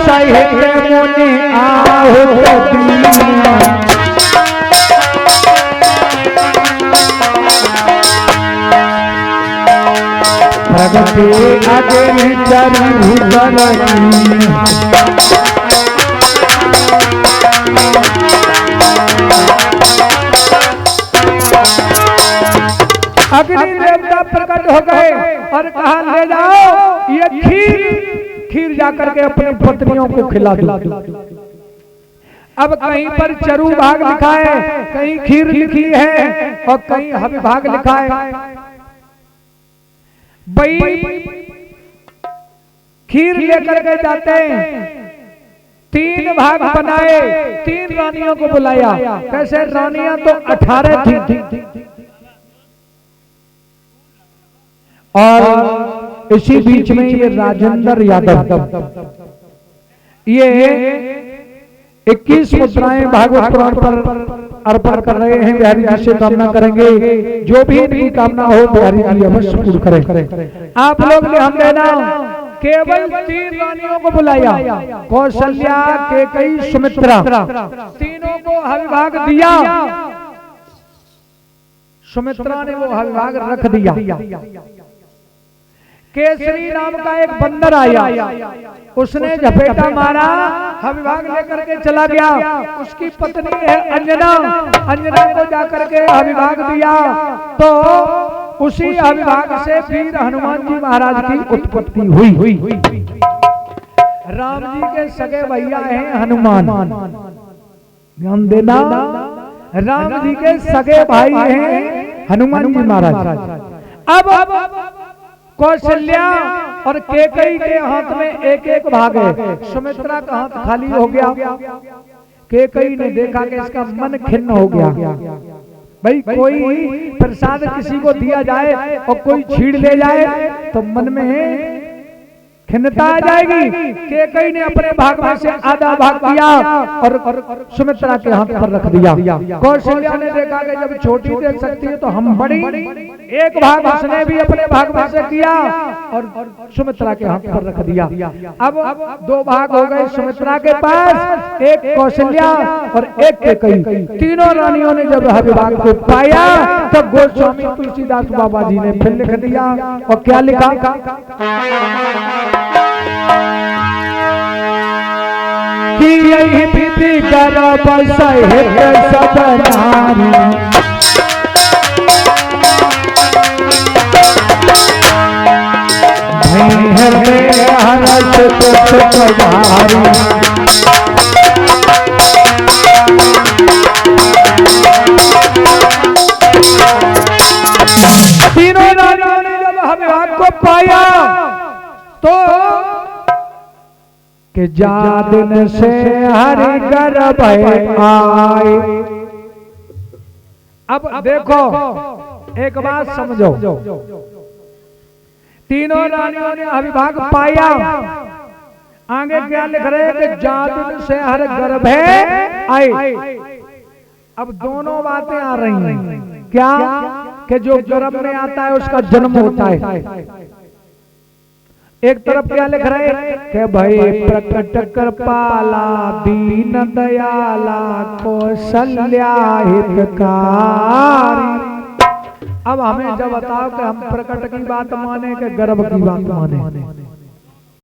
सहित मुनि आहुत दीन। प्रगति अग्नि चरु तरनी। अग्नि देवता प्रकट हो गए और कहा ले जाओ ये खीर जाकर के अपनी पत्नियों को खिला दो। अब कहीं पर चरु भाग लिखा है, कहीं खीर लिखी है और कहीं हवि भाग लिखा है। भाई खीर लेकर के जाते हैं, 3 भाग बनाए, 3 रानियों को बुलाया। कैसे रानियां तो 18 थी और इसी बीच में ये राजेंद्र यादव ये 21 मुद्राएं भागवत पुराण पर अर्पण कर रहे हैं। बिहारी जी से कामना करेंगे जो भी इनकी कामना हो बिहारी जी अवश्य पूर्ण करें। आप लोग ने हम देना केवल 3 रानियों को बुलाया, कौशल्या, कैकेयी, सुमित्रा, तीनों को हविभाग दिया। सुमित्रा ने वो हविभाग रख दिया। केसरी नाम का एक बंदर आया, उसने झपेटा मारा, हविभाग लेकर के चला गया। उसकी पत्नी है अंजना, अंजना को जाकर के हविभाग दिया तो उसी हविभाग से वीर हनुमान जी महाराज की उत्पत्ति हुई। राम जी के सगे भैया हैं हनुमान, ध्यान देना, राम जी के सगे भाई हैं हनुमान जी महाराज। अब कौशल्या और कैकेयी के हाथ में एक भाग है, सुमित्रा का हाथ खाली हो गया। कैकेयी ने देखा कि इसका मन खिन्न हो गया। भाई कोई प्रसाद किसी को दिया जाए और कोई छीड़ ले जाए तो मन में खिन्नता आ जाएगी। कैकेयी ने अपने भाग में से आधा भाग दिया और सुमित्रा के हाथ पर रख दिया। कौशल्या ने देखा कि जब छोटी दे सकती है तो हम बड़ी, एक भाग उसने भी अपने भाग में से किया और सुमित्रा के हाथ पर रख दिया। अब 2 भाग हो गए सुमित्रा के पास, एक कौशल्या और एक कैकेयी। तीनों रानियों ने जब हविभाग को पाया तब गोस्वामी तुलसीदास बाबा जी ने फिर लिख दिया। और क्या लिखा? कि यही विधि गर्भ सहित सब नारी, हृदय हर्ष सुख भारी। तीनों रानियों ने जब हविभाग को पाया तो कि जा दिन से हरि गर्भ आए। अब देखो एक बात समझो, तीनों रानियों ने हविभाग पाया, आगे क्या लिख रहे हैं कि जा दिन से हरि गर्भ आए। अब दोनों बातें आ रही हैं, क्या कि जो गर्भ में आता है उसका जन्म होता है। एक तरफ क्या लिख रहे हैं कि भाई प्रकट कृपाला दीन दयाला कौशल्या हितकारी। अब हमें जब बताओ कि हम प्रकट की बात माने कि गर्भ की बात माने।